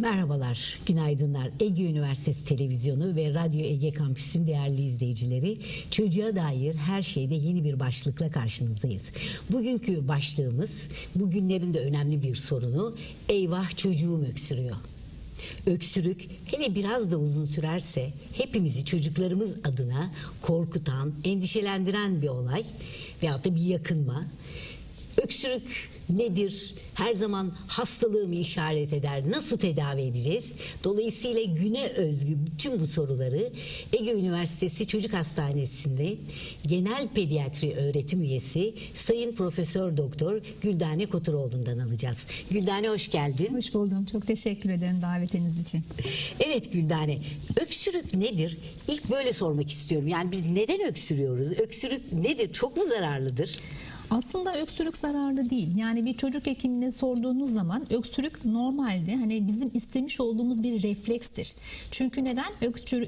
Merhabalar, günaydınlar. Ege Üniversitesi Televizyonu ve Radyo Ege Kampüs'ün değerli izleyicileri, çocuğa dair her şeyde yeni bir başlıkla karşınızdayız. Bugünkü başlığımız, bugünlerin de önemli bir sorunu, eyvah çocuğum öksürüyor. Öksürük hele biraz da uzun sürerse hepimizi çocuklarımız adına korkutan, endişelendiren bir olay veyahut da bir yakınma. Öksürük nedir? Her zaman hastalığımı işaret eder. Nasıl tedavi edeceğiz? Dolayısıyla güne özgü bütün bu soruları Ege Üniversitesi Çocuk Hastanesi'nde Genel Pediatri Öğretim Üyesi Sayın Profesör Doktor Güldane Koturoğlu'ndan alacağız. Güldane hoş geldin. Hoş buldum. Çok teşekkür ederim davetiniz için. Evet Güldane, öksürük nedir? İlk böyle sormak istiyorum. Yani biz neden öksürüyoruz? Öksürük nedir? Çok mu zararlıdır? Aslında öksürük zararlı değil. Yani bir çocuk hekimine sorduğunuz zaman öksürük normalde hani bizim istemiş olduğumuz bir reflekstir. Çünkü neden?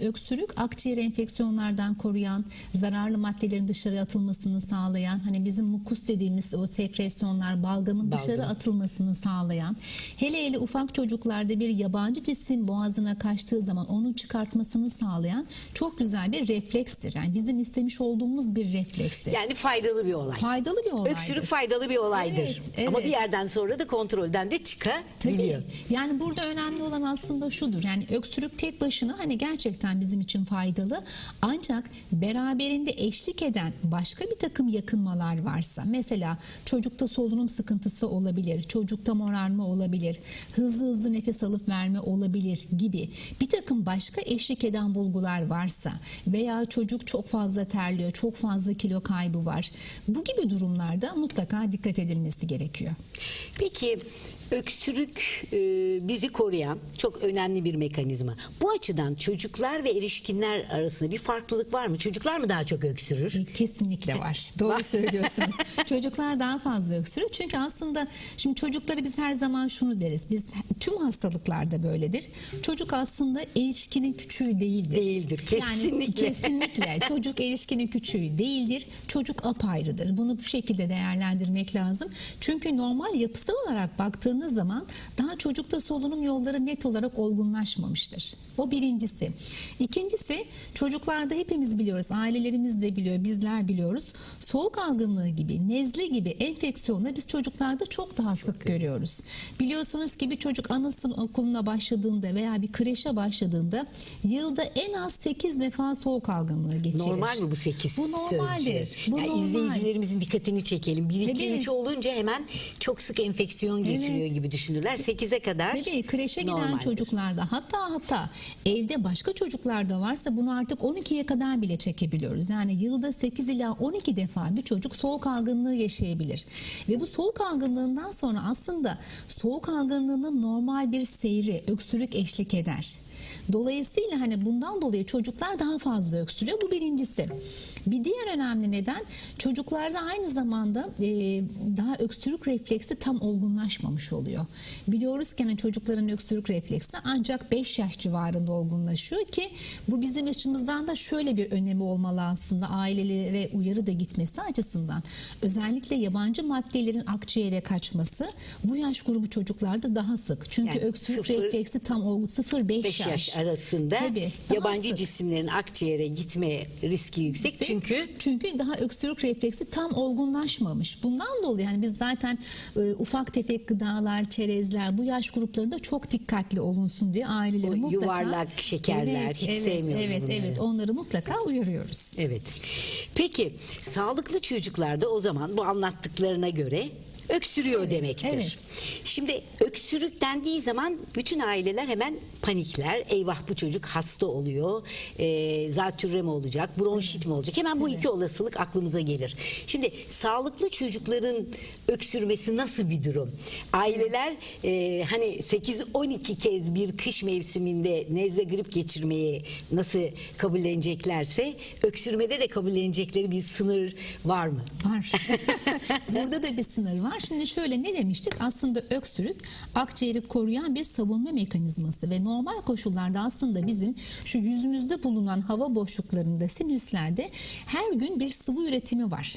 Öksürük akciğer enfeksiyonlardan koruyan, zararlı maddelerin dışarı atılmasını sağlayan, hani bizim mukus dediğimiz o sekresyonlar, balgamın dışarı atılmasını sağlayan, hele ufak çocuklarda bir yabancı cisim boğazına kaçtığı zaman onun çıkartmasını sağlayan çok güzel bir reflekstir. Yani bizim istemiş olduğumuz bir reflekstir. Yani faydalı bir olay. Faydalı bir olaydır. Öksürük faydalı bir olaydır. Evet. Ama bir yerden sonra da kontrolden de çıkabiliyor. Tabii. Yani burada önemli olan aslında şudur. Yani öksürük tek başına hani gerçekten bizim için faydalı. Ancak beraberinde eşlik eden başka bir takım yakınmalar varsa, mesela çocukta solunum sıkıntısı olabilir, çocukta morarma olabilir, hızlı nefes alıp verme olabilir gibi bir takım başka eşlik eden bulgular varsa veya çocuk çok fazla terliyor, çok fazla kilo kaybı var. Bu gibi durumlarda mutlaka dikkat edilmesi gerekiyor. Peki öksürük bizi koruyan çok önemli bir mekanizma. Bu açıdan çocuklar ve erişkinler arasında bir farklılık var mı? Çocuklar mı daha çok öksürür? Kesinlikle var. Doğru söylüyorsunuz. Çocuklar daha fazla öksürür. Çünkü aslında şimdi çocuklara biz her zaman şunu deriz. Biz tüm hastalıklarda böyledir. Çocuk aslında erişkinin küçüğü değildir. Değildir. Kesinlikle. Yani kesinlikle. Çocuk erişkinin küçüğü değildir. Çocuk apayrıdır. Bunu bu şekilde değerlendirmek lazım. Çünkü normal yapısal olarak baktığınız zaman daha çocukta solunum yolları net olarak olgunlaşmamıştır. O birincisi. İkincisi, çocuklarda hepimiz biliyoruz, ailelerimiz de biliyor, bizler biliyoruz. Soğuk algınlığı gibi, nezle gibi enfeksiyonları biz çocuklarda çok daha sık görüyoruz. Biliyorsunuz ki bir çocuk ana sınıf okuluna başladığında veya bir kreşe başladığında yılda en az 8 defa soğuk algınlığı geçirir. Normal mi bu 8 Bu normaldir. Bu yani normal. İzleyicilerimizin dikkatini çekelim. 1, 2, 3 olunca hemen çok sık enfeksiyon geçiriyor gibi düşünürler. 8'e kadar tabii kreşe giden normaldir. çocuklarda hatta evde başka çocuklar da varsa bunu artık 12'ye kadar bile çekebiliyoruz. Yani yılda 8 ila 12 defa bir çocuk soğuk algınlığı yaşayabilir. Ve bu soğuk algınlığından sonra aslında soğuk algınlığının normal bir seyri, öksürük eşlik eder. Dolayısıyla hani bundan dolayı çocuklar daha fazla öksürüyor. Bu birincisi. Bir diğer önemli neden çocuklarda aynı zamanda daha öksürük refleksi tam olgunlaşmamış oluyor. Biliyoruz ki hani çocukların öksürük refleksi ancak 5 yaş civarında olgunlaşıyor ki bu bizim açımızdan da şöyle bir önemi olmalı aslında, ailelere uyarı da gitmesi açısından. Özellikle yabancı maddelerin akciğere kaçması bu yaş grubu çocuklarda daha sık. Çünkü yani öksürük refleksi tam olgun 0-5 yaş arasında tabii, yabancı cisimlerin akciğere gitme riski yüksek. Çünkü daha öksürük refleksi tam olgunlaşmamış. Bundan dolayı yani biz zaten ufak tefek gıdalar, çerezler bu yaş gruplarında çok dikkatli olunsun diye aileleri mutlaka yuvarlak şekerler hiç sevmiyoruz bunları. Evet, onları mutlaka uyarıyoruz. Evet. Peki sağlıklı çocuklarda o zaman bu anlattıklarına göre öksürüyor demektir. Evet. Şimdi öksürük dendiği zaman bütün aileler hemen panikler. Eyvah bu çocuk hasta oluyor. Zatürre mi olacak? Bronşit mi olacak? Hemen bu iki olasılık aklımıza gelir. Şimdi sağlıklı çocukların öksürmesi nasıl bir durum? Aileler hani 8-12 kez bir kış mevsiminde nezle grip geçirmeyi nasıl kabulleneceklerse öksürmede de kabullenecekleri bir sınır var mı? Var. Burada da bir sınır var. var. Şimdi şöyle ne demiştik? Aslında öksürük akciğeri koruyan bir savunma mekanizması ve normal koşullarda aslında bizim şu yüzümüzde bulunan hava boşluklarında, sinüslerde her gün bir sıvı üretimi var.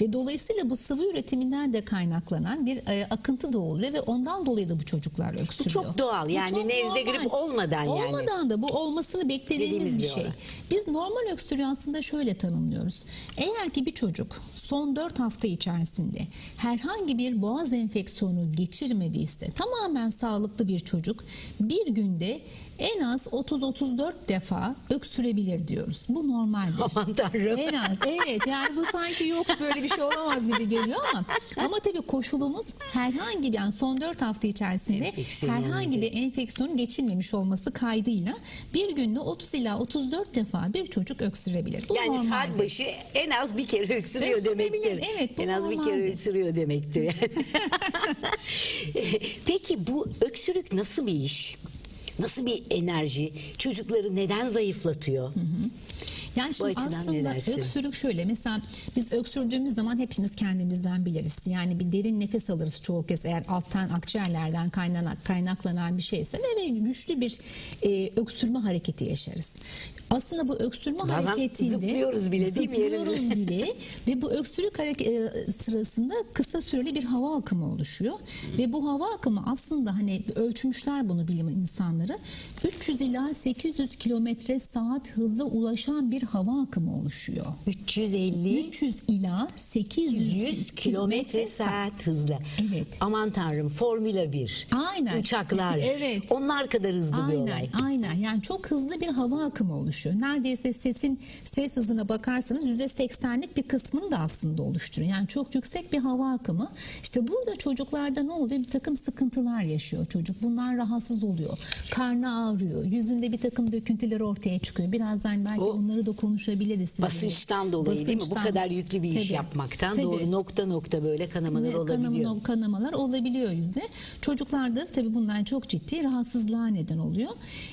Ve dolayısıyla bu sıvı üretiminden de kaynaklanan bir akıntı da oluyor ve ondan dolayı da bu çocuklar öksürüyor. Bu çok doğal. Bu Yani çok nezle normal. grip olmadan yani. Olmadan da bu olmasını beklediğimiz Dediğimiz bir bir şey. olay. Biz normal öksürüğü aslında şöyle tanımlıyoruz. Eğer ki bir çocuk son 4 hafta içerisinde herhangi bir boğaz enfeksiyonu geçirmediyse, tamamen sağlıklı bir çocuk bir günde en az 30-34 defa öksürebilir diyoruz. Bu normaldir. Aman Tanrım. En az. Evet, yani bu sanki yok, böyle bir şey olamaz gibi geliyor ama tabii koşulumuz herhangi bir, yani son 4 hafta içerisinde Enfeksiyon herhangi olacak. bir enfeksiyonun geçirmemiş olması kaydıyla bir günde 30 ila 34 defa bir çocuk öksürebilir. Bu Yani normaldir. saat başı en az bir kere öksürüyor Öksürebilir, demektir. evet, bu en az bir kere normaldir. öksürüyor demektir. Yani. Peki bu öksürük nasıl bir iş? Nasıl bir enerji? Çocukları neden zayıflatıyor? Yani şimdi açıdan ne aslında dersin? öksürük şöyle, mesela biz öksürdüğümüz zaman hepimiz kendimizden biliriz. Yani bir derin nefes alırız çoğu kez, eğer alttan akciğerlerden kaynaklanan bir şeyse ve güçlü bir öksürme hareketi yaşarız. Aslında bu öksürme Bazen hareketinde zıplıyoruz bile, değil mi, zıplıyoruz yerimizde? bile ve bu öksürük sırasında kısa süreli bir hava akımı oluşuyor ve bu hava akımı aslında hani ölçmüşler bunu bilim insanları, 300 ila 800 kilometre saat hıza ulaşan bir hava akımı oluşuyor. 350 300 ila 800 100 kilometre saat hızla. Evet. Aman Tanrım, Formula 1. Aynen. Uçaklar. Evet. Onlar kadar hızlı bir olay. Aynen, aynen. Yani çok hızlı bir hava akımı oluşuyor. Neredeyse ses hızına bakarsanız %80'lik bir kısmını da aslında oluşturuyor. Yani çok yüksek bir hava akımı. İşte burada çocuklarda ne oluyor? Bir takım sıkıntılar yaşıyor çocuk. Bunlar rahatsız oluyor. Karnı ağrıyor. Yüzünde bir takım döküntüler ortaya çıkıyor. Birazdan belki onları da konuşabiliriz sizinle. Basınçtan dolayı değil mi? Bu kadar yüklü bir iş Tabii, yapmaktan tabii. doğru nokta nokta böyle kanamalar olabiliyor. Kanamalar olabiliyor yüzde. Çocuklarda tabii bundan çok ciddi rahatsızlığa neden oluyor.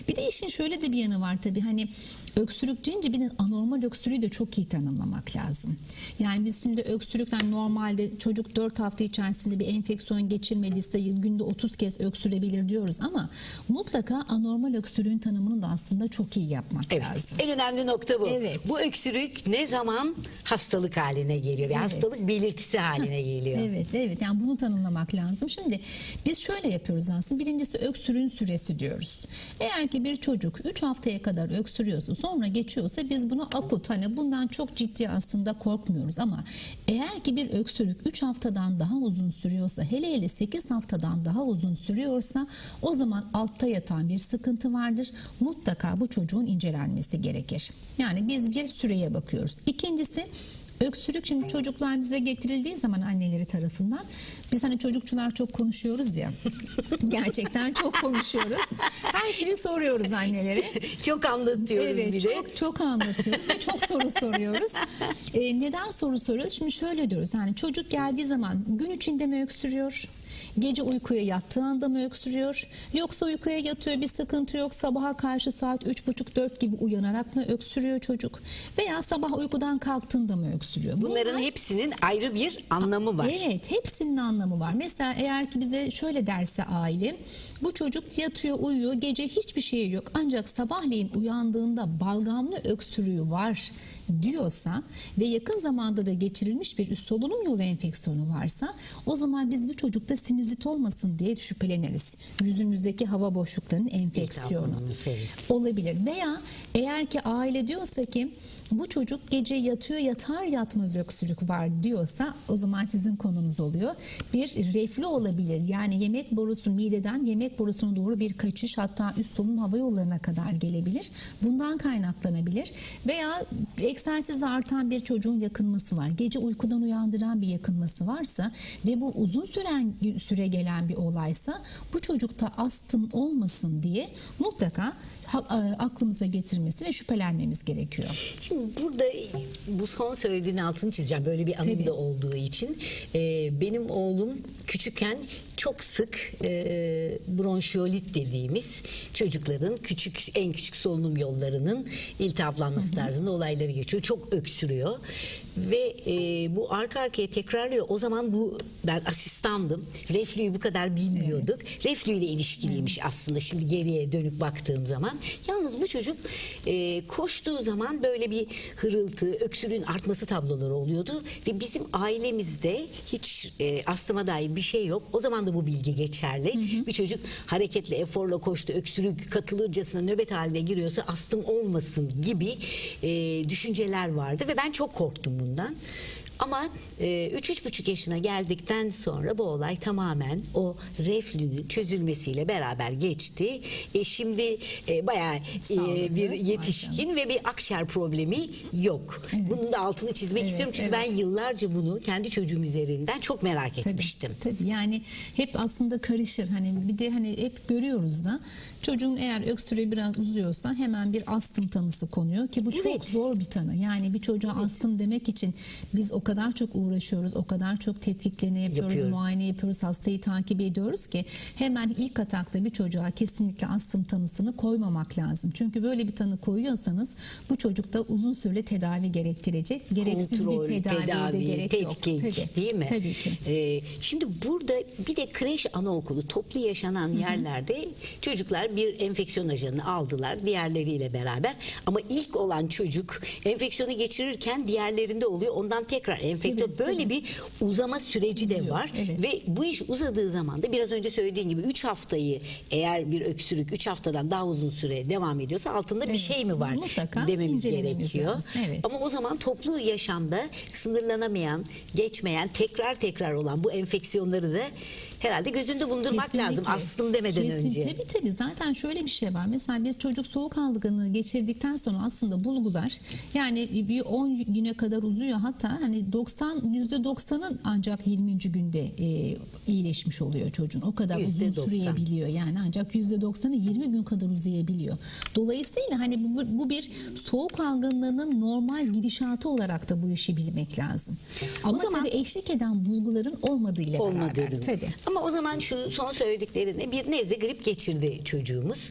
Bir de işin şöyle de bir yanı var tabii, hani öksürük deyince bir de anormal öksürüğü de çok iyi tanımlamak lazım. Yani biz şimdi öksürükten, normalde çocuk 4 hafta içerisinde bir enfeksiyon geçirmediyse günde 30 kez öksürebilir diyoruz ama mutlaka anormal öksürüğün tanımını da aslında çok iyi yapmak Evet. lazım. En önemli nokta bu. Evet. Bu öksürük ne zaman hastalık haline geliyor ve Evet. hastalık belirtisi haline geliyor. Evet, yani bunu tanımlamak lazım. Şimdi biz şöyle yapıyoruz aslında. Birincisi öksürüğün süresi diyoruz. Eğer ki bir çocuk 3 haftaya kadar öksürüyorsa, sonra geçiyorsa biz bunu akut, hani bundan çok ciddi aslında korkmuyoruz ama eğer ki bir öksürük 3 haftadan daha uzun sürüyorsa, hele 8 haftadan daha uzun sürüyorsa, o zaman altta yatan bir sıkıntı vardır. Mutlaka bu çocuğun incelenmesi gerekir. Yani biz bir süreye bakıyoruz. İkincisi, öksürük, şimdi çocuklar bize getirildiği zaman anneleri tarafından, biz hani çocukçular çok konuşuyoruz ya, gerçekten çok konuşuyoruz. Her şeyi soruyoruz annelere. Çok anlatıyoruz Evet, bir de. çok anlatıyoruz ve çok soru soruyoruz. Neden soru soruyoruz? Şimdi şöyle diyoruz, hani çocuk geldiği zaman gün içinde mi öksürüyor? Gece uykuya yattığı anda mı öksürüyor? Yoksa uykuya yatıyor, bir sıkıntı yok, sabaha karşı saat 3.30-4 gibi uyanarak mı öksürüyor çocuk? Veya sabah uykudan kalktığında mı öksürüyor? Bunların hepsinin ayrı bir anlamı var. Evet, hepsinin anlamı var. Mesela eğer ki bize şöyle derse aile, bu çocuk yatıyor, uyuyor, gece hiçbir şey yok ancak sabahleyin uyandığında balgamlı öksürüğü var diyorsa ve yakın zamanda da geçirilmiş bir üst solunum yolu enfeksiyonu varsa, o zaman biz bu çocukta sinüzit olmasın diye şüpheleniriz. Yüzümüzdeki hava boşluklarının enfeksiyonu olabilir. Veya eğer ki aile diyorsa ki bu çocuk gece yatıyor, yatar yatmaz öksürük var diyorsa, o zaman sizin konunuz oluyor. Bir reflü olabilir. Yani yemek borusu, mideden yemek borusuna doğru bir kaçış, hatta üst solunum hava yollarına kadar gelebilir. Bundan kaynaklanabilir. Veya egzersizle artan bir çocuğun yakınması var. Gece uykudan uyandıran bir yakınması varsa ve bu uzun süre gelen bir olaysa, bu çocukta astım olmasın diye mutlaka aklımıza getirmesi ve şüphelenmemiz gerekiyor. Şimdi burada bu son söylediğin altını çizeceğim. Böyle bir anım Tabii. da olduğu için. Benim oğlum küçükken çok sık bronşiolit dediğimiz çocukların en küçük solunum yollarının iltihaplanması tarzında olayları geçiyor. Çok öksürüyor. ve bu arka arkaya tekrarlıyor. O zaman ben asistandım. Reflüyü bu kadar bilmiyorduk. Reflüyle ilişkiliymiş aslında şimdi geriye dönük baktığım zaman. Yalnız bu çocuk koştuğu zaman böyle bir hırıltı, öksürüğün artması tabloları oluyordu ve bizim ailemizde hiç astıma dair bir şey yok. O zaman da bu bilgi geçerli. Bir çocuk hareketle, eforla koştu, öksürük katılırcasına nöbet haline giriyorsa astım olmasın gibi düşünceler vardı ve ben çok korktum bundan. Ama 3-3,5 yaşına geldikten sonra bu olay tamamen o reflünün çözülmesiyle beraber geçti. Şimdi bayağı bir yetişkin ve bir akciğer problemi yok. Evet. Bunun da altını çizmek istiyorum çünkü ben yıllarca bunu kendi çocuğum üzerinden çok merak etmiştim. Tabii yani hep aslında karışır. Hani bir de hani hep görüyoruz da çocuğun eğer öksürüğü biraz uzuyorsa hemen bir astım tanısı konuyor ki bu çok zor bir tanı. Yani bir çocuğa astım demek için biz o kadar çok uğraşıyoruz, o kadar çok tetkiklerini yapıyoruz, muayene yapıyoruz, hastayı takip ediyoruz ki hemen ilk atakta bir çocuğa kesinlikle astım tanısını koymamak lazım. Çünkü böyle bir tanı koyuyorsanız bu çocukta uzun süreli tedavi gerektirecek. Gereksiz kontrol, bir tedaviye de gerek tetkik, yok. Tabii, değil mi? Tabii ki. Şimdi burada bir de kreş, anaokulu, toplu yaşanan yerlerde çocuklar bir enfeksiyon ajanını aldılar diğerleriyle beraber ama ilk olan çocuk enfeksiyonu geçirirken diğerlerinde oluyor. Ondan tekrar enfeksiyon böyle bir uzama süreci de var ve bu iş uzadığı zaman da biraz önce söylediğin gibi 3 haftayı eğer bir öksürük 3 haftadan daha uzun süre devam ediyorsa altında bir şey mi var mutlaka dememiz gerekiyor. Evet. Ama o zaman toplu yaşamda sınırlanamayan, geçmeyen, tekrar olan bu enfeksiyonları da herhalde gözünde bulundurmak lazım astım demeden önce. Tabii zaten şöyle bir şey var. Mesela bir çocuk soğuk algınlığı geçirdikten sonra aslında bulgular yani bir 10 güne kadar uzuyor, hatta hani %90'ın ancak 20. günde iyileşmiş oluyor çocuğun. O kadar uzun sürebiliyor. Yani ancak %90'ı 20 gün kadar uzayabiliyor. Dolayısıyla hani bu bir soğuk algınlığının normal gidişatı olarak da bu işi bilmek lazım. Ama tabii eşlik eden bulguların olmadığıyla beraber. Tabii. Ama o zaman şu son söylediklerinde bir nezle grip geçirdi çocuğumuz.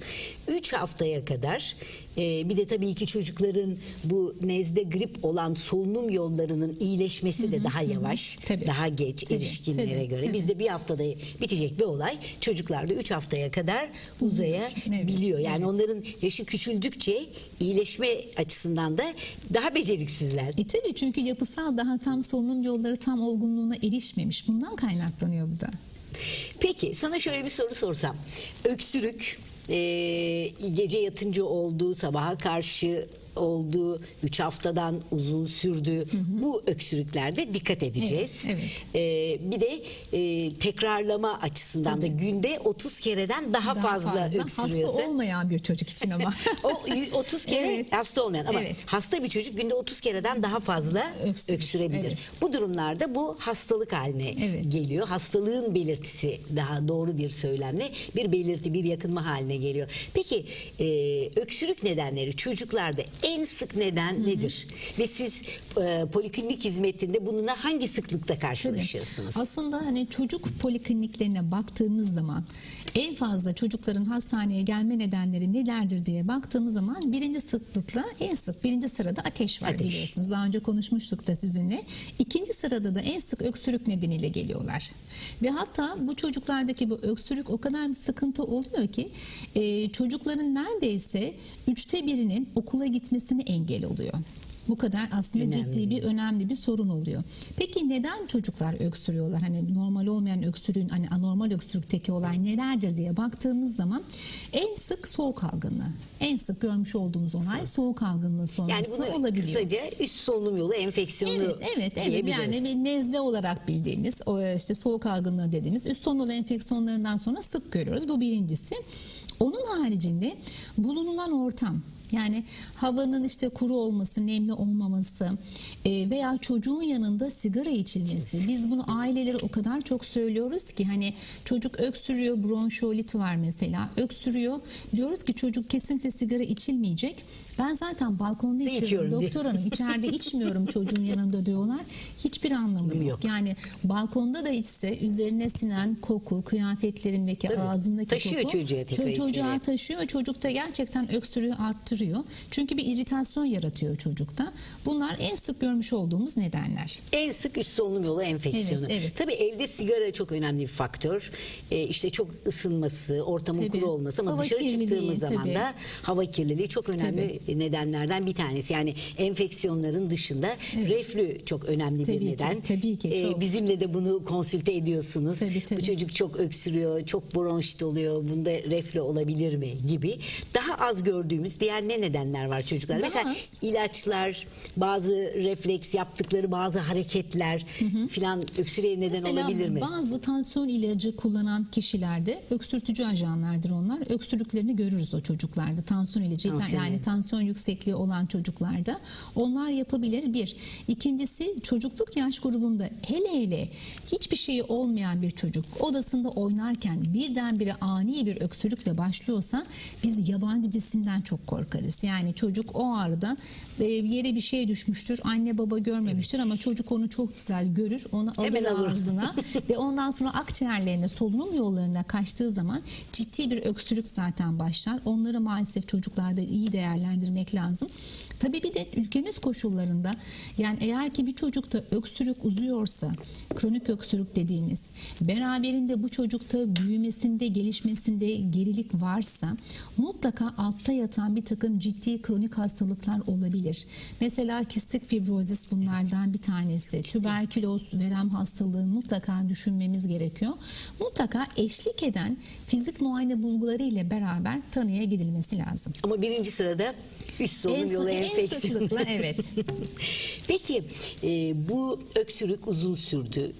3 haftaya kadar bir de tabii ki çocukların bu nezle grip olan solunum yollarının iyileşmesi de daha yavaş, daha geç erişkinlere göre. Bizde bir haftada bitecek bir olay çocuklarda 3 haftaya kadar uzayabiliyor. Yani onların yaşı küçüldükçe iyileşme açısından da daha beceriksizler. Tabii çünkü yapısal daha tam solunum yolları tam olgunluğuna erişmemiş. Bundan kaynaklanıyor bu da. Peki sana şöyle bir soru sorsam. Öksürük gece yatınca oldu, sabaha karşı oldu, 3 haftadan uzun sürdü. Bu öksürüklerde dikkat edeceğiz. Bir de tekrarlama açısından da günde 30 kereden daha fazla öksürüyorsa. Hasta olmayan bir çocuk için ama. O 30 kere hasta olmayan ama hasta bir çocuk günde 30 kereden daha fazla öksürebilir. Bu durumlarda bu hastalık haline geliyor. Hastalığın belirtisi, daha doğru bir söylemle bir belirti, bir yakınma haline geliyor. Peki öksürük nedenleri çocuklarda en sık neden nedir? Ve siz poliklinik hizmetinde bununla hangi sıklıkta karşılaşıyorsunuz? Aslında hani çocuk polikliniklerine baktığınız zaman en fazla çocukların hastaneye gelme nedenleri nelerdir diye baktığımız zaman birinci sırada ateş var, biliyorsunuz. Daha önce konuşmuştuk da sizinle. İkinci sırada da en sık öksürük nedeniyle geliyorlar. Ve hatta bu çocuklardaki bu öksürük o kadar bir sıkıntı oluyor ki çocukların neredeyse 1/3'inin okula gitmesine engel oluyor. Bu kadar aslında ciddi önemli bir sorun oluyor. Peki neden çocuklar öksürüyorlar? Hani normal olmayan öksürüğün, hani anormal öksürükteki olay nelerdir diye baktığımız zaman en sık soğuk algınlığı. En sık görmüş olduğumuz olay soğuk algınlığı sonrası olabiliyor. Yani bunu kısaca üst solunum yolu enfeksiyonu diyebiliriz. Yani bir nezle olarak bildiğimiz işte soğuk algınlığı dediğimiz üst solunum yolu enfeksiyonlarından sonra sık görüyoruz. Bu birincisi. Onun haricinde bulunulan ortam, yani havanın işte kuru olması, nemli olmaması veya çocuğun yanında sigara içilmesi. Biz bunu ailelere o kadar çok söylüyoruz ki hani çocuk öksürüyor, bronşolit var mesela, öksürüyor. Diyoruz ki çocuk kesinlikle sigara içilmeyecek. Ben zaten balkonda içiyorum. Doktor hanım içeride içmiyorum çocuğun yanında diyorlar. Hiçbir anlamı yok. Yani balkonda da içse üzerine sinen koku, kıyafetlerindeki, ağzındaki taşıyor koku çocuğa taşıyor. Çocuk da gerçekten öksürüğü arttırıyor. arttırıyor. Çünkü bir iritasyon yaratıyor çocukta. Bunlar en sık görmüş olduğumuz nedenler. En sık üst solunum yolu enfeksiyonu. Evet, evet. Tabii evde sigara çok önemli bir faktör. İşte çok ısınması, ortamın Tabii. kuru olması ama Hava dışarı kirliliği, çıktığımız zaman tabii. da hava kirliliği çok önemli nedenlerden bir tanesi. Yani enfeksiyonların dışında reflü çok önemli Tabii bir ki, neden. tabii ki, çok. Bizimle de bunu konsülte ediyorsunuz. Tabii, tabii. Bu çocuk çok öksürüyor, çok bronşit oluyor. Bunda reflü olabilir mi gibi. Daha az gördüğümüz diğer ne nedenler var çocuklar? Daha Mesela az. ilaçlar, bazı refleks yaptıkları bazı hareketler filan öksürüğe neden olabilir mi? Mesela bazı tansiyon ilacı kullanan kişilerde öksürtücü ajanlardır onlar. Öksürüklerini görürüz o çocuklarda. Tansiyon ilacı yani tansiyon yüksekliği olan çocuklarda onlar yapabilir bir. İkincisi çocukluk yaş grubunda hele hiçbir şeyi olmayan bir çocuk odasında oynarken birdenbire ani bir öksürükle başlıyorsa biz yabancı cisimden çok korkarız. Yani çocuk o ağrıda yere bir şey düşmüştür. Anne baba görmemiştir ama çocuk onu çok güzel görür. Onu Hemen alır alır. ağzına ve ondan sonra akciğerlerine, solunum yollarına kaçtığı zaman ciddi bir öksürük zaten başlar. Onları maalesef çocuklarda iyi değerlendirmek lazım. Tabii bir de ülkemiz koşullarında yani eğer ki bir çocukta öksürük uzuyorsa, kronik öksürük dediğimiz, beraberinde bu çocukta büyümesinde, gelişmesinde gerilik varsa mutlaka altta yatan bir takım ciddi kronik hastalıklar olabilir. Mesela kistik fibrozis bunlardan bir tanesi. Tüberküloz, verem hastalığı mutlaka düşünmemiz gerekiyor. Mutlaka eşlik eden fizik muayene bulguları ile beraber tanıya gidilmesi lazım. Ama birinci sırada üst solunum yolu En enfeksiyonu. sıklıkla evet. Peki bu öksürük uzun sürdü.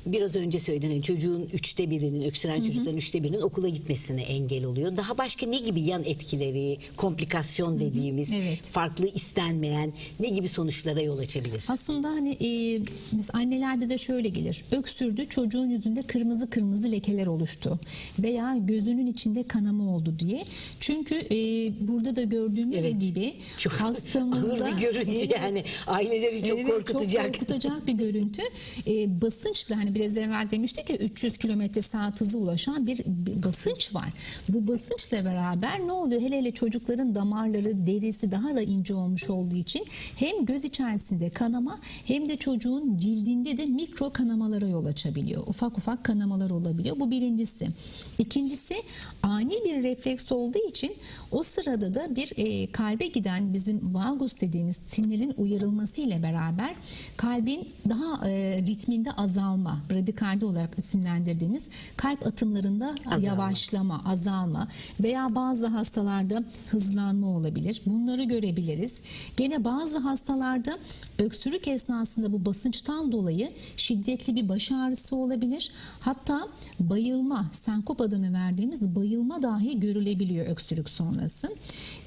Biraz önce söylediğin çocuğun öksüren çocukların 1/3'inin okula gitmesine engel oluyor. Daha başka ne gibi yan etkileri, komplikasyon dediğimiz, evet. farklı istenmeyen ne gibi sonuçlara yol açabilir? Aslında hani mesela anneler bize şöyle gelir. Öksürdü, çocuğun yüzünde kırmızı kırmızı lekeler oluştu veya gözünün içinde kanama oldu diye. Çünkü burada da gördüğümüz gibi çok hastamızda ağır bir görüntü yani aileleri çok korkutacak. Çok korkutacak bir görüntü. Basınçla hani biraz evvel demiştik ya 300 km/saat hıza ulaşan bir basınç var. Bu basınçla beraber ne oluyor? Hele çocukların damarları, derisi daha da ince olmuş olduğu için hem göz içerisinde kanama hem de çocuğun cildinde de mikro kanamalara yol açabiliyor. Ufak ufak kanamalar olabiliyor. Bu birincisi. İkincisi ani bir refleks olduğu için o sırada da bir kalbe giden bizim vagus dediğimiz sinirin uyarılması ile beraber kalbin daha ritminde azalma, bradikardi olarak isimlendirdiğimiz kalp atımlarında yavaşlama, azalma veya bazı hastalarda hızlanma olabilir. Bunları görebiliriz. Gene bazı hastalarda öksürük esnasında bu basınçtan dolayı şiddetli bir baş ağrısı olabilir. Hatta bayılma, senkop adını verdiğimiz bayılma dahi görülebiliyor öksürük sonrası.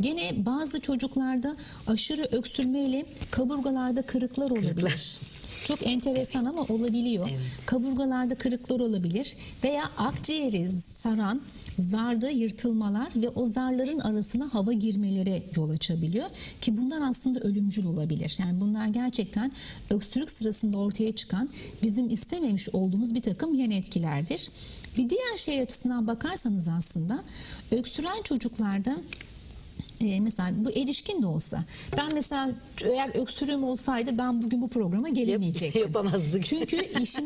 Gene bazı çocuklarda aşırı öksürmeyle kaburgalarda kırıklar olabilir. Çok enteresan ama olabiliyor. Evet. Kaburgalarda kırıklar olabilir veya akciğeri saran zarda yırtılmalar ve o zarların arasına hava girmeleri yol açabiliyor ki bunlar aslında ölümcül olabilir. Yani bunlar gerçekten öksürük sırasında ortaya çıkan bizim istememiş olduğumuz bir takım yan etkilerdir. Bir diğer şey açısından bakarsanız aslında öksüren çocuklarda mesela bu erişkin de olsa ben mesela eğer öksürüğüm olsaydı ben bugün bu programa gelemeyecektim. Yapamazdık. Çünkü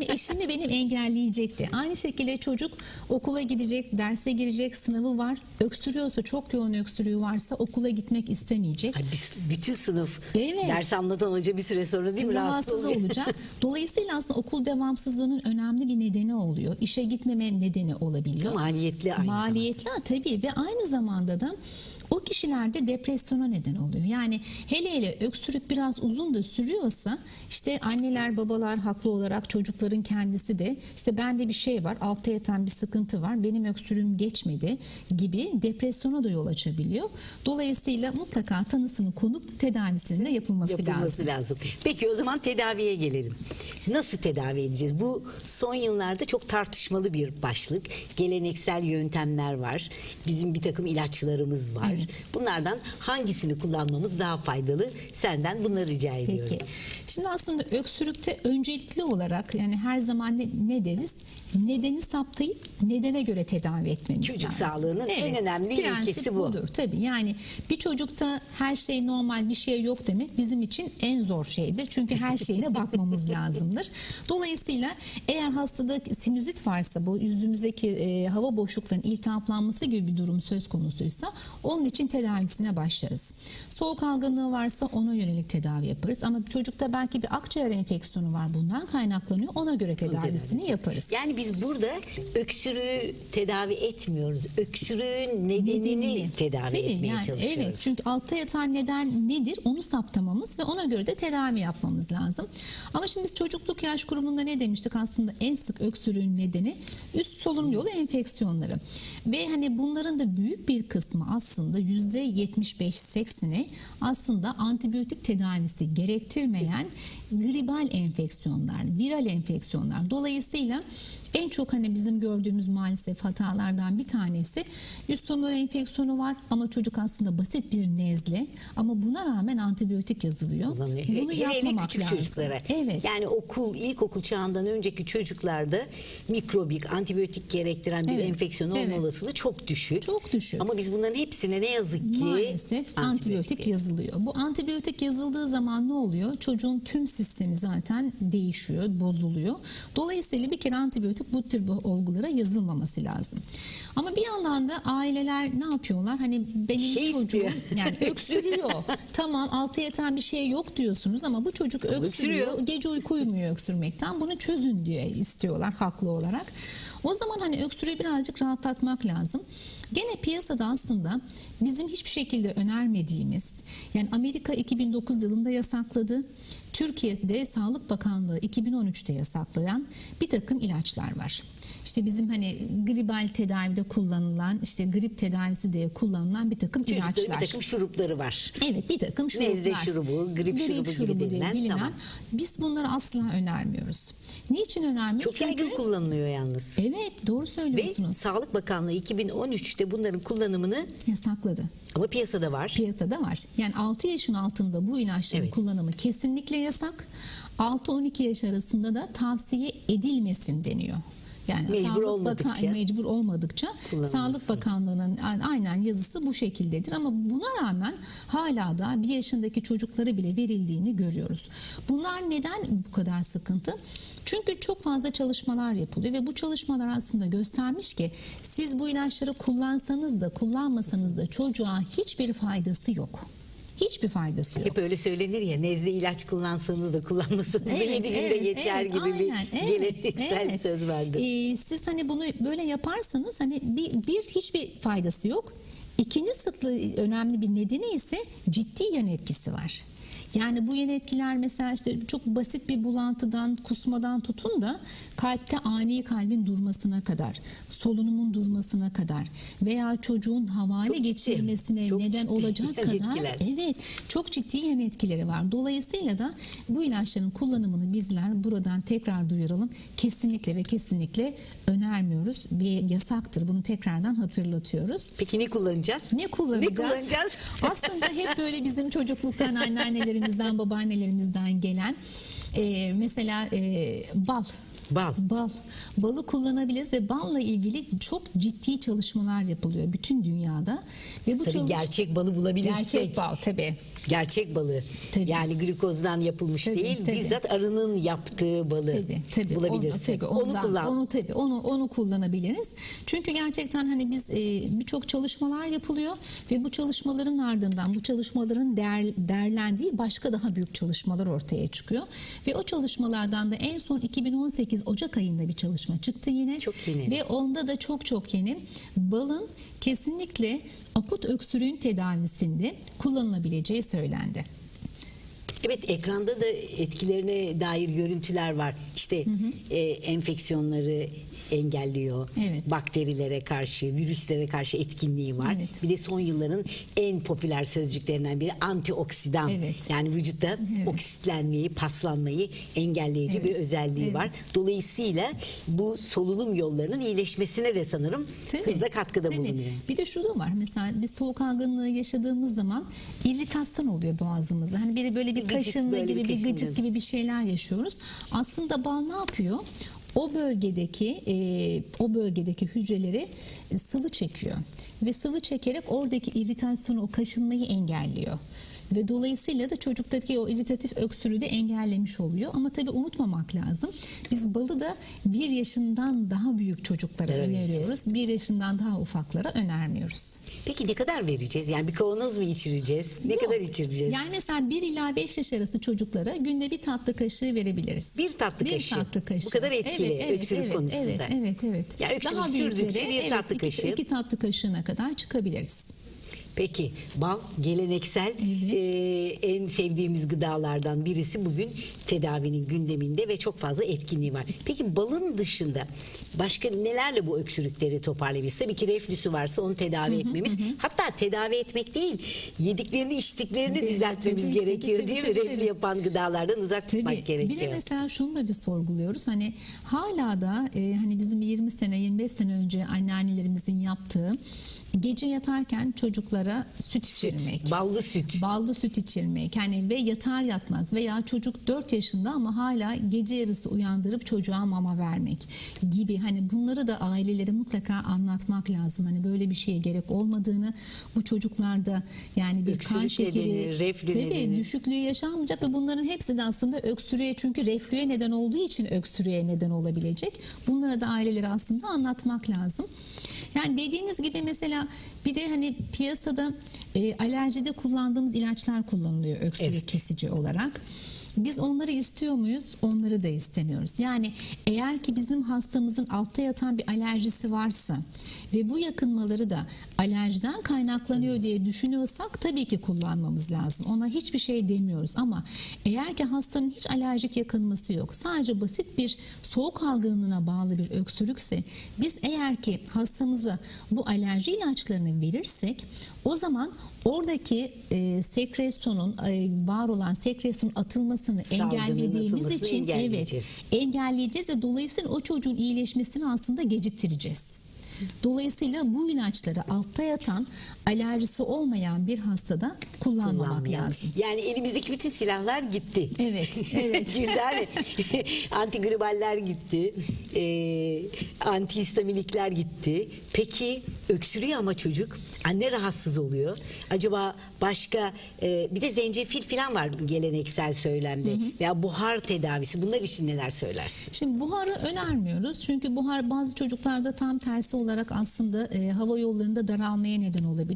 eşimi benim engelleyecekti. Aynı şekilde çocuk okula gidecek, derse girecek, sınavı var. Öksürüyorsa, çok yoğun öksürüğü varsa okula gitmek istemeyecek. Bütün sınıf ders anlatan hoca bir süre sonra değil mi rahatsız olacak. Dolayısıyla aslında okul devamsızlığının önemli bir nedeni oluyor. İşe gitmeme nedeni olabiliyor. Maliyetli aynı zamanda. Maliyetli tabii ve aynı zamanda da o kişilerde depresyona neden oluyor. Yani hele öksürük biraz uzun da sürüyorsa işte anneler babalar haklı olarak çocukların kendisi de işte bende bir şey var, altta yatan bir sıkıntı var, benim öksürüğüm geçmedi gibi depresyona da yol açabiliyor. Dolayısıyla mutlaka tanısının konup tedavisinin de yapılması lazım. Peki o zaman tedaviye gelelim. Nasıl tedavi edeceğiz? Bu son yıllarda çok tartışmalı bir başlık. Geleneksel yöntemler var. Bizim bir takım ilaçlarımız var. Bunlardan hangisini kullanmamız daha faydalı? Senden bunları rica ediyorum. Peki. Şimdi aslında öksürükte öncelikli olarak yani her zaman ne deriz? Nedeni saptayıp nedene göre tedavi etmemiz Çocuk lazım. sağlığının en önemli Prensip ilkesi bu. budur. Tabii yani bir çocukta her şey normal, bir şey yok demek bizim için en zor şeydir. Çünkü her şeyine bakmamız lazımdır. Dolayısıyla eğer hastada sinüzit varsa, bu yüzümüzdeki hava boşluklarının iltihaplanması gibi bir durum söz konusuysa onun için tedavisine başlarız. Soğuk algınlığı varsa ona yönelik tedavi yaparız. Ama çocukta belki bir akciğer enfeksiyonu var, bundan kaynaklanıyor. Ona göre tedavisini yaparız. Yani biz burada öksürüğü tedavi etmiyoruz. Öksürüğün nedenini tedavi Tabii, etmeye yani çalışıyoruz. evet, çünkü altta yatan neden nedir onu saptamamız ve ona göre de tedavi yapmamız lazım. Ama şimdi biz çocukluk yaş grubunda ne demiştik, aslında en sık öksürüğün nedeni üst solunum yolu enfeksiyonları. Ve hani bunların da büyük bir kısmı aslında %75-80'i aslında antibiyotik tedavisi gerektirmeyen gribal enfeksiyonlar, viral enfeksiyonlar. Dolayısıyla en çok hani bizim gördüğümüz maalesef hatalardan bir tanesi üst solunum yolu enfeksiyonu var ama çocuk aslında basit bir nezle ama buna rağmen antibiyotik yazılıyor. Bunu Hele yapmamak küçük lazım. çocuklara. Evet. Yani ilkokul çağından önceki çocuklarda mikrobik, antibiyotik gerektiren bir Evet, enfeksiyon olma evet. olasılığı çok düşük. Çok düşük. Ama biz bunların hepsine ne yazık ki Maalesef antibiyotik yazılıyor. Bu antibiyotik yazıldığı zaman ne oluyor? Çocuğun tüm sistemi zaten değişiyor, bozuluyor. Dolayısıyla bir kere antibiyotik bu tür olgulara yazılmaması lazım. Ama bir yandan da aileler ne yapıyorlar? Hani benim çocuğum istiyor. yani öksürüyor. Tamam, altta yatan bir şey yok diyorsunuz ama bu çocuk öksürüyor. Gece uyku uyumuyor öksürmekten. Bunu çözün diye istiyorlar haklı olarak. O zaman hani öksürüğü birazcık rahatlatmak lazım. Gene piyasada aslında bizim hiçbir şekilde önermediğimiz, yani Amerika 2009 yılında yasakladı. Türkiye'de Sağlık Bakanlığı 2013'te yasaklayan bir takım ilaçlar var. İşte bizim hani gribal tedavide kullanılan, işte grip tedavisi diye kullanılan bir takım çocukların ilaçlar. bir takım şurupları var. Evet, bir takım şuruplar. Nezle şurubu, grip şurubu diye gibi bilinen. tamam. Biz bunları asla önermiyoruz. Niçin önermiyoruz? Çok yaygın Çünkü- kullanılıyor yalnız. Evet, doğru Ve söylüyorsunuz. Sağlık Bakanlığı 2013'te bunların kullanımını Yasakladı. ama piyasada var. Piyasada var. Yani 6 yaşın altında bu ilaçların Evet. kullanımı kesinlikle yasak. 6-12 yaş arasında da tavsiye edilmesin deniyor. Yani mecbur olmadıkça kullanılması. Sağlık Bakanlığı'nın aynen yazısı bu şekildedir ama buna rağmen hala da 1 yaşındaki çocuklara bile verildiğini görüyoruz. Bunlar neden bu kadar sıkıntı? Çünkü çok fazla çalışmalar yapılıyor ve bu çalışmalar aslında göstermiş ki siz bu ilaçları kullansanız da kullanmasanız da çocuğa hiçbir faydası yok. Hiçbir faydası yok. Hep öyle söylenir ya, nezle ilaç kullansanız da kullanmasanız da 7 günde geçer gibi aynen, bir geleneksel söz vardır. Siz hani bunu böyle yaparsanız hani hiçbir faydası yok. İkinci sıklığı önemli bir nedeni ise ciddi yan etkisi var. Yani bu yan etkiler mesela işte çok basit bir bulantıdan, kusmadan tutun da kalpte ani kalbin durmasına kadar, solunumun durmasına kadar veya çocuğun havale Çok ciddi, geçirmesine çok neden ciddi olacak yan kadar etkiler. evet, çok ciddi yan etkileri var. Dolayısıyla da bu ilaçların kullanımını bizler buradan tekrar duyuralım. Kesinlikle ve kesinlikle önermiyoruz ve yasaktır. Bunu tekrardan hatırlatıyoruz. Peki ne kullanacağız? Ne kullanacağız? Ne kullanacağız? Aslında hep böyle bizim çocukluktan anneannelerimizden, babaannelerimizden gelen mesela bal. Balı kullanabiliriz ve balla ilgili çok ciddi çalışmalar yapılıyor bütün dünyada. Ve bu Tabii gerçek balı bulabilirsek. Gerçek bal tabii. Gerçek balı. Tabii. Yani glükozdan yapılmış Tabii, değil, tabii. bizzat arının yaptığı balı Tabii, bulabilirsek. Onu kullanabiliriz. Çünkü gerçekten hani biz birçok çalışmalar yapılıyor ve bu çalışmaların ardından bu çalışmaların değerlendiği başka daha büyük çalışmalar ortaya çıkıyor. Ve o çalışmalardan da en son 2018 Ocak ayında bir çalışma çıktı yine. Çok yeni. Ve onda da çok yeni. Balın kesinlikle akut öksürüğün tedavisinde kullanılabileceği söylendi. Evet, ekranda da etkilerine dair görüntüler var. İşte enfeksiyonları engelliyor. Evet. Bakterilere karşı, virüslere karşı etkinliği var. Evet. Bir de son yılların en popüler sözcüklerinden biri antioksidan. Evet. Yani vücutta oksitlenmeyi, paslanmayı engelleyici bir özelliği var. Dolayısıyla bu solunum yollarının iyileşmesine de sanırım hızla katkıda bulunuyor. Bir de şu da var. Mesela biz soğuk algınlığı yaşadığımız zaman irritasyon oluyor boğazımızda. Hani biri böyle bir kaşınma böyle gibi, bir bir kaşınma. gıcık gibi bir şeyler yaşıyoruz. Aslında bal ne yapıyor? O bölgedeki hücreleri sıvı çekiyor ve sıvı çekerek oradaki irritasyonu, o kaşınmayı engelliyor. Ve dolayısıyla da çocuktaki o iritatif öksürüğü de engellemiş oluyor. Ama tabii unutmamak lazım. Biz balı da 1 yaşından daha büyük çocuklara öneriyoruz. 1 yaşından daha ufaklara önermiyoruz. Peki ne kadar vereceğiz? Yani bir kavanoz mu içireceğiz? Ne kadar içireceğiz? Yani mesela 1 ila 5 yaş arası çocuklara günde 1 tatlı kaşığı verebiliriz. Bir tatlı kaşığı. tatlı kaşığı. Bu kadar etkili öksürük konusunda. Evet. Ya öksürük sürdükçe bir tatlı kaşığı. 2 tatlı kaşığına kadar çıkabiliriz. Peki bal geleneksel en sevdiğimiz gıdalardan birisi, bugün tedavinin gündeminde ve çok fazla etkinliği var. Peki balın dışında başka nelerle bu öksürükleri toparlayabiliriz? Tabii ki reflüsü varsa onu tedavi etmemiz, hatta tedavi etmek değil, yediklerini içtiklerini düzeltmemiz gerekiyor değil mi? Reflü yapan gıdalardan uzak tutmak gerekiyor. Bir de mesela şunu da bir sorguluyoruz. Hani hala da hani bizim 20 sene 25 sene önce anneannelerimizin yaptığı gece yatarken çocuklara süt içirmek. Ballı süt içirmek. Hani ve yatar yatmaz veya çocuk 4 yaşında ama hala gece yarısı uyandırıp çocuğa mama vermek gibi. Hani bunları da ailelere mutlaka anlatmak lazım. Hani böyle bir şeye gerek olmadığını, bu çocuklarda yani bir kan şekeri, reflü düşüklüğü yaşanmayacak ve bunların hepsi de aslında öksürüğe, çünkü reflüye neden olduğu için öksürüğe neden olabilecek. Bunlara da ailelere aslında anlatmak lazım. Yani dediğiniz gibi mesela bir de hani piyasada alerjide kullandığımız ilaçlar kullanılıyor öksürük kesici olarak. Biz onları istiyor muyuz? Onları da istemiyoruz. Yani eğer ki bizim hastamızın altta yatan bir alerjisi varsa ve bu yakınmaları da alerjiden kaynaklanıyor diye düşünüyorsak tabii ki kullanmamız lazım. Ona hiçbir şey demiyoruz ama eğer ki hastanın hiç alerjik yakınması yok, sadece basit bir soğuk algınlığına bağlı bir öksürükse, biz eğer ki hastamıza bu alerji ilaçlarını verirsek o zaman oradaki sekresyonun, var olan sekresyonun atılmasını engellediğimiz için engelleyeceğiz ve dolayısıyla o çocuğun iyileşmesini aslında geciktireceğiz. Dolayısıyla bu ilaçları altta yatan, alerjisi olmayan bir hastada kullanmamak lazım. Yani elimizdeki bütün silahlar gitti. Evet. Güzel. Antigriballer gitti. Antihistaminikler gitti. Peki öksürüyor ama çocuk. Anne rahatsız oluyor. Acaba başka bir de zencefil falan var geleneksel söylemde. Veya buhar tedavisi. Bunlar için neler söylersin? Şimdi buharı önermiyoruz. Çünkü buhar bazı çocuklarda tam tersi olarak aslında hava yollarında daralmaya neden olabilir.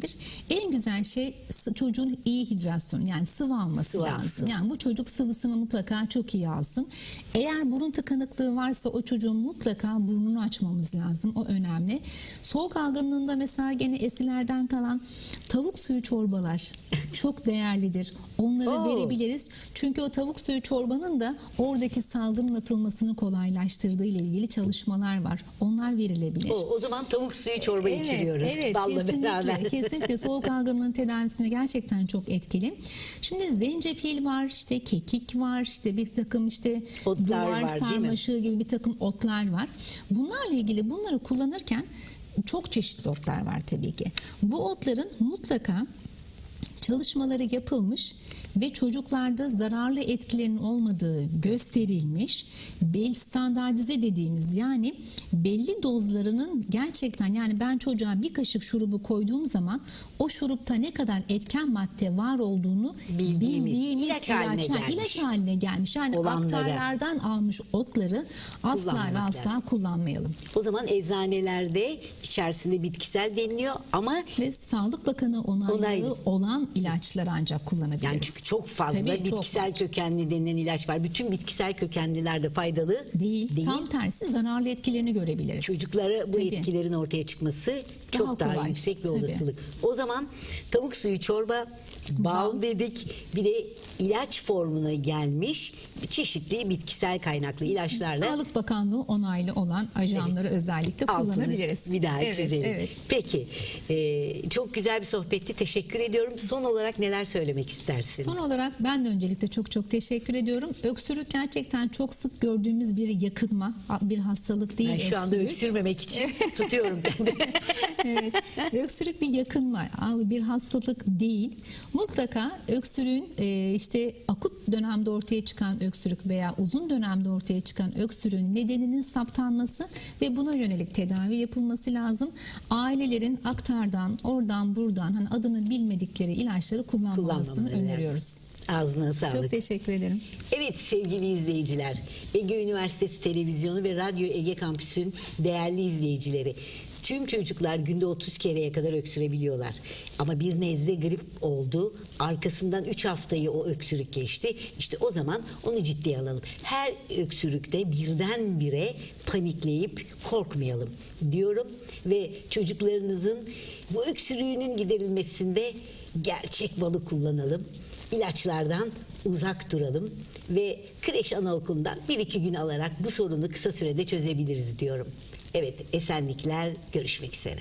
En güzel şey çocuğun iyi hidrasyon, yani sıvı alması lazım. Yani bu çocuk sıvısını mutlaka çok iyi alsın. Eğer burun tıkanıklığı varsa o çocuğun mutlaka burnunu açmamız lazım. O önemli. Soğuk algınlığında mesela gene eskilerden kalan tavuk suyu çorbalar çok değerlidir. Onları verebiliriz. Çünkü o tavuk suyu çorbanın da oradaki salgının atılmasını kolaylaştırdığı ile ilgili çalışmalar var. Onlar verilebilir. O zaman tavuk suyu çorba içiriyoruz. Balla beraber. Kesinlikle soğuk algınlığının tedavisinde gerçekten çok etkili. Şimdi zencefil var, işte kekik var, işte bir takım işte duvar sarmaşığı gibi bir takım otlar var. Bunlarla ilgili bunları kullanırken çok çeşitli otlar var tabii ki. Bu otların mutlaka çalışmaları yapılmış ve çocuklarda zararlı etkilerinin olmadığı gösterilmiş, standartize dediğimiz, yani belli dozlarının gerçekten, yani ben çocuğa bir kaşık şurubu koyduğum zaman o şurupta ne kadar etken madde var olduğunu bildiğimiz ilaç haline gelmiş. Yani aktarlardan almış otları asla kullanmayalım. O zaman eczanelerde içerisinde bitkisel deniliyor ama ve Sağlık Bakanı onaylı olan ilaçları ancak kullanabiliriz. Yani çünkü çok fazla bitkisel kökenli denilen ilaç var. Bütün bitkisel kökenliler de faydalı değil. Tam tersi zararlı etkilerini görebiliriz. Çocuklara bu etkilerin ortaya çıkması çok daha yüksek bir olasılık. O zaman tavuk suyu çorba, bal dedik. Bir de ilaç formuna gelmiş çeşitli bitkisel kaynaklı ilaçlarla. Sağlık Bakanlığı onaylı olan ajanları özellikle kullanabiliriz. Altını bir daha Evet, çizelim. evet. Peki, çok güzel bir sohbetti. Teşekkür ediyorum. Son olarak neler söylemek istersin? Son olarak ben de öncelikle çok teşekkür ediyorum. Öksürük gerçekten çok sık gördüğümüz bir yakınma, bir hastalık değil. Ben şu anda öksürük. öksürmemek için tutuyorum kendimi. Evet. Öksürük bir yakınma, bir hastalık değil. Mutlaka öksürüğün işte akut dönemde ortaya çıkan öksürük veya uzun dönemde ortaya çıkan öksürüğün nedeninin saptanması ve buna yönelik tedavi yapılması lazım. Ailelerin aktardan, oradan buradan hani adını bilmedikleri ilaçları kullanmamasını Kullanmamaları öneriyoruz. lazım. Ağzına sağlık. Çok teşekkür ederim. Evet sevgili izleyiciler, Ege Üniversitesi Televizyonu ve Radyo Ege Kampüs'ün değerli izleyicileri. Tüm çocuklar günde 30 kereye kadar öksürebiliyorlar. Ama bir nezle grip oldu. Arkasından 3 haftayı o öksürük geçti. İşte o zaman onu ciddiye alalım. Her öksürükte birdenbire panikleyip korkmayalım diyorum. Ve çocuklarınızın bu öksürüğünün giderilmesinde gerçek balı kullanalım. İlaçlardan uzak duralım ve kreş anaokulundan 1-2 gün alarak bu sorunu kısa sürede çözebiliriz diyorum. Evet, esenlikler, görüşmek üzere.